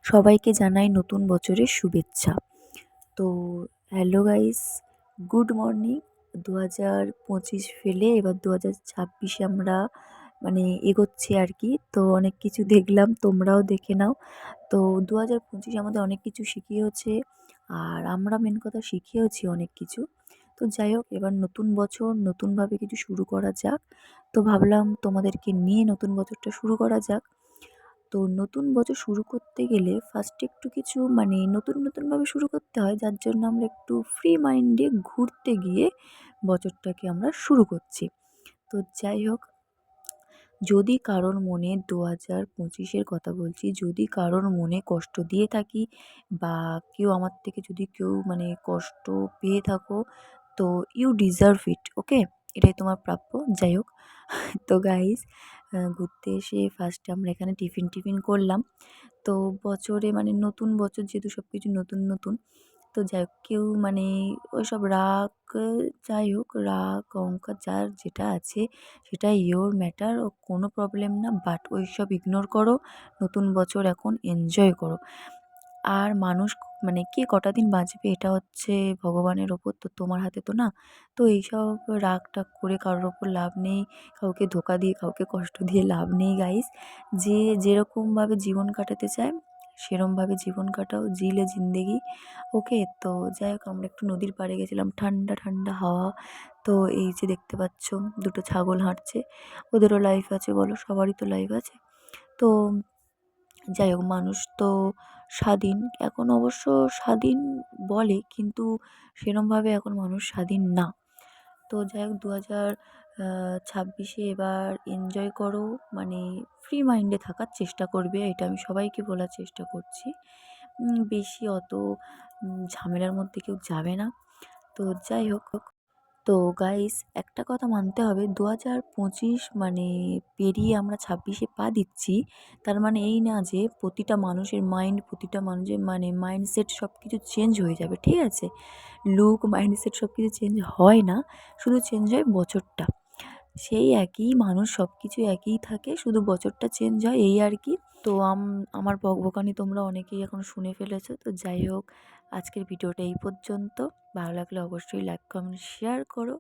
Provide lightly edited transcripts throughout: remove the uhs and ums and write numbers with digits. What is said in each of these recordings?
সবাইকে জানাই নতুন বছরের শুভেচ্ছা। তো হ্যালো গাইস, গুড মর্নিং। ২০২৫ ফেলে এবার ২০২৬-এ আমরা মানে এগোচ্ছি আর কি। তো অনেক কিছু দেখলাম, তোমরাও দেখে নাও। তো ২০২৫ আমাদের অনেক কিছু শিখিয়েছে, আর আমরা মেন কথা শিখিয়েওছি অনেক কিছু। তো যাই হোক, এবার নতুন বছর নতুনভাবে কিছু শুরু করা যাক। তো ভাবলাম তোমাদেরকে নিয়ে নতুন বছরটা শুরু করা যাক। তো নতুন বছর শুরু করতে গেলে ফার্স্টে একটু কিছু নতুনভাবে শুরু করতে হয়, যার জন্য আমরা একটু ফ্রি মাইন্ডে ঘুরতে গিয়ে বছরটাকে আমরা শুরু করছি। তো যাই হোক, যদি কারোর মনে ২০২৫-এর কথা বলছি, যদি কারোর মনে কষ্ট দিয়ে থাকি বা কেউ আমার থেকে যদি কেউ কষ্ট পেয়ে থাকো, তো ইউ ডিজার্ভ ইট, ওকে? এটাই তোমার প্রাপ্য। যাই হোক, তো গাইস, ঘুরতে এসে ফার্স্টে আমরা এখানে টিফিন করলাম। তো বছরে নতুন বছর যেহেতু সব কিছু নতুন নতুন, তো যাই হোক কেউ ওইসব রাগ, যাই হোক রাগ অহংকার যার যেটা আছে সেটা ইয়োর ম্যাটার, ও কোনো প্রবলেম না, বাট ওইসব ইগনোর করো। নতুন বছর এখন এনজয় করো। আর মানুষ কে কটা দিন বাঁচবে এটা হচ্ছে ভগবানের ওপর, তো তোমার হাতে তো না। তো এইসব রাগ টাগ করে কারোর ওপর লাভ নেই, কাউকে ধোকা দিয়ে কাউকে কষ্ট দিয়ে লাভ নেই গাইস। যে যেরকমভাবে জীবন কাটাতে চায় সেরমভাবে জীবন কাটাও, জিলে জিন্দেগি, ওকে? তো যাই হোক, আমরা একটু নদীর পাড়ে গেছিলাম, ঠান্ডা ঠান্ডা হাওয়া। তো এই যে দেখতে পাচ্ছ দুটো ছাগল হাঁটছে, ওদেরও লাইফ আছে বলো, সবারই তো লাইফ আছে। তো যাই হোক, মানুষ তো স্বাধীন এখন, অবশ্য স্বাধীন বলে, কিন্তু সেরমভাবে এখন মানুষ স্বাধীন না। তো যাই হোক, ২০২৬-এ এবার এনজয় করো, ফ্রি মাইন্ডে থাকার চেষ্টা করবে, এটা আমি সবাইকে বলার চেষ্টা করছি। বেশি অত ঝামেলার মধ্যে কেউ যাবে না। তো যাই হোক, তো গাইস, একটা কথা মানতে হবে, ২০২৫ পেরিয়ে আমরা ২৬-এ পা দিচ্ছি, তার মানে এই না যে প্রতিটা মানুষের মাইন্ড, প্রতিটা মানুষের মাইন্ডসেট সব কিছু চেঞ্জ হয়ে যাবে, ঠিক আছে? লুক, মাইন্ডসেট সব কিছু চেঞ্জ হয় না, শুধু চেঞ্জ হয় বছরটা। সেই একই মানুষ, সব কিছু একই থাকে, শুধু বছরটা চেঞ্জ হয়, এই আর কি। তো আমার বকবকানি তোমরা অনেকেই এখন শুনে ফেলেছো। তো যাই হোক, আজকের ভিডিওটা এই পর্যন্ত। ভালো লাগলে অবশ্যই লাইক কমেন্ট শেয়ার করো।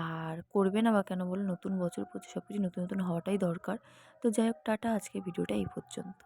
আর করবে না বা কেন বলো, নতুন বছর প্রতি সব কিছু নতুন নতুন হওয়াটাই দরকার। তো যাই হোক, টাটা, আজকের ভিডিওটা এই পর্যন্ত।